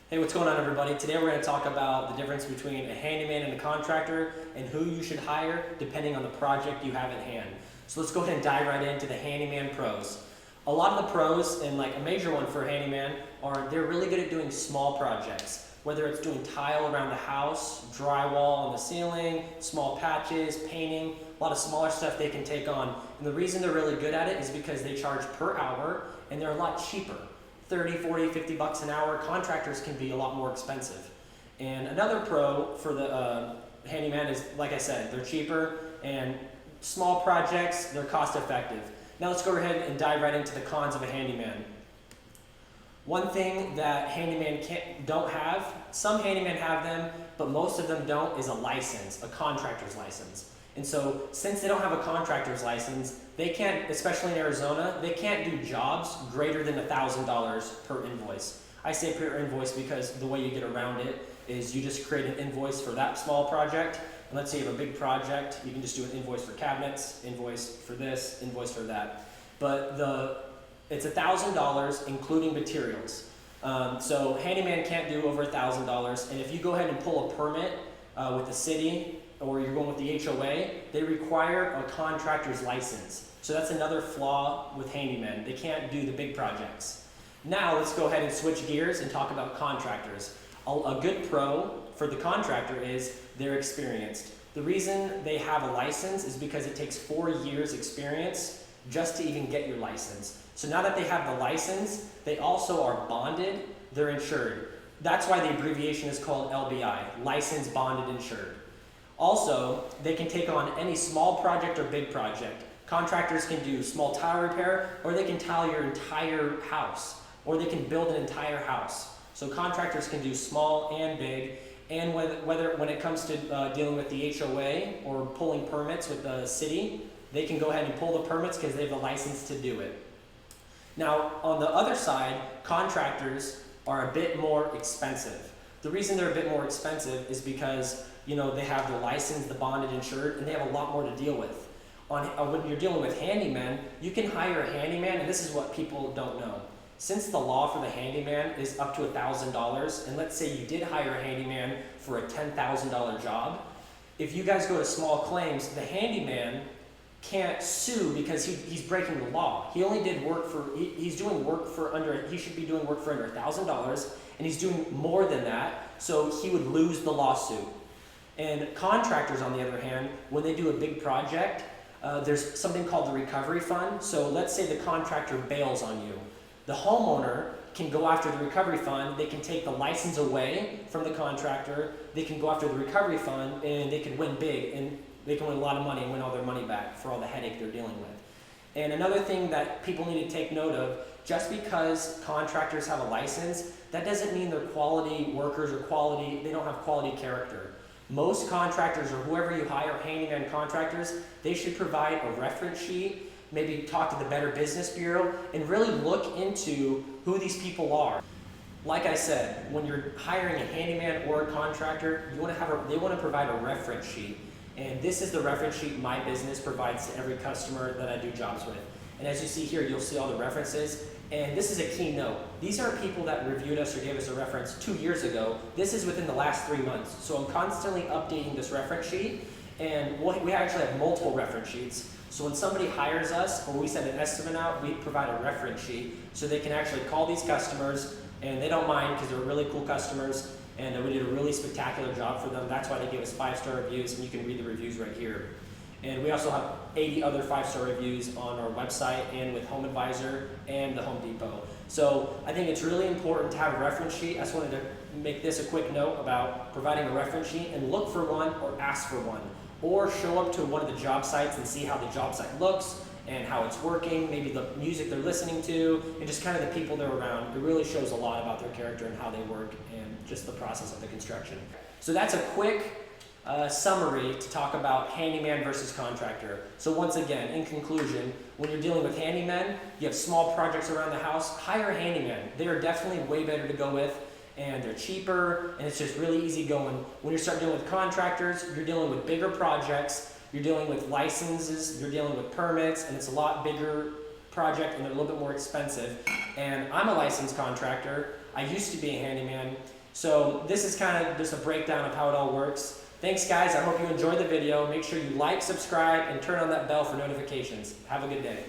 Hey, what's going on, everybody? Today we're going to talk about the difference between a handyman and a contractor and who you should hire depending on the project you have at hand. So let's go ahead and dive right into the handyman pros. A lot of the pros, and like a major one for a handyman, are they're really good at doing small projects. Whether it's doing tile around the house, drywall on the ceiling, small patches, painting, a lot of smaller stuff they can take on. And the reason they're really good at it is because they charge per hour and they're a lot cheaper. 30, 40, 50 bucks an hour. Contractors can be a lot more expensive. And another pro for the handyman is, like I said, they're cheaper and small projects, they're cost effective. Now let's go ahead and dive right into the cons of a handyman. One thing that handyman don't have, some handymen have them, but most of them don't, is a license, a contractor's license. And so since they don't have a contractor's license, they can't, especially in Arizona, they can't do jobs greater than $1,000 per invoice. I say per invoice because the way you get around it is you just create an invoice for that small project. And let's say you have a big project, you can just do an invoice for cabinets, invoice for this, invoice for that. But it's $1,000 including materials. So handyman can't do over $1,000. And if you go ahead and pull a permit with the city, or you're going with the HOA, they require a contractor's license. So that's another flaw with handymen. They can't do the big projects. Now let's go ahead and switch gears and talk about contractors. A good pro for the contractor is they're experienced. The reason they have a license is because it takes 4 years experience just to even get your license. So now that they have the license, they also are bonded, they're insured. That's why the abbreviation is called LBI, licensed, bonded, insured. Also, they can take on any small project or big project. Contractors can do small tile repair, or they can tile your entire house, or they can build an entire house. So contractors can do small and big, and when it comes to dealing with the HOA or pulling permits with the city, they can go ahead and pull the permits because they have the license to do it. Now, on the other side, contractors are a bit more expensive. The reason they're a bit more expensive is because they have the license, the bonded, insured, and they have a lot more to deal with. When you're dealing with handyman, you can hire a handyman, and this is what people don't know. Since the law for the handyman is up to $1,000, and let's say you did hire a handyman for a $10,000 job, if you guys go to small claims, the handyman can't sue because he's breaking the law. He only did work for, he should be doing work for under $1,000, and he's doing more than that, so he would lose the lawsuit. And contractors, on the other hand, when they do a big project, there's something called the recovery fund. So let's say the contractor bails on you. The homeowner can go after the recovery fund. They can take the license away from the contractor. They can go after the recovery fund, and they can win big, and they can win a lot of money and win all their money back for all the headache they're dealing with. And another thing that people need to take note of, just because contractors have a license, that doesn't mean they're quality workers or they don't have quality character. Most contractors, or whoever you hire, handyman contractors, they should provide a reference sheet, maybe talk to the Better Business Bureau, and really look into who these people are. Like I said, when you're hiring a handyman or a contractor, they want to provide a reference sheet. And this is the reference sheet my business provides to every customer that I do jobs with. And as you see here, you'll see all the references. And this is a key note. These aren't people that reviewed us or gave us a reference 2 years ago. This is within the last 3 months. So I'm constantly updating this reference sheet. And we actually have multiple reference sheets. So when somebody hires us or we send an estimate out, we provide a reference sheet so they can actually call these customers, and they don't mind because they're really cool customers, and we did a really spectacular job for them. That's why they give us 5-star reviews, and you can read the reviews right here. And we also have 80 other 5-star reviews on our website and with Home Advisor and the Home Depot. So I think it's really important to have a reference sheet. I just wanted to make this a quick note about providing a reference sheet, and look for one or ask for one. Or show up to one of the job sites and see how the job site looks and how it's working, maybe the music they're listening to, and just kind of the people they're around. It really shows a lot about their character and how they work and just the process of the construction. So that's a quick summary to talk about handyman versus contractor. So once again, in conclusion, when you're dealing with handymen, you have small projects around the house, hire a handyman. They are definitely way better to go with, and they're cheaper, and it's just really easy going. When you start dealing with contractors, you're dealing with bigger projects, you're dealing with licenses, you're dealing with permits, and it's a lot bigger project and they're a little bit more expensive. And I'm a licensed contractor. I used to be a handyman. So this is kind of just a breakdown of how it all works. Thanks guys, I hope you enjoyed the video. Make sure you like, subscribe, and turn on that bell for notifications. Have a good day.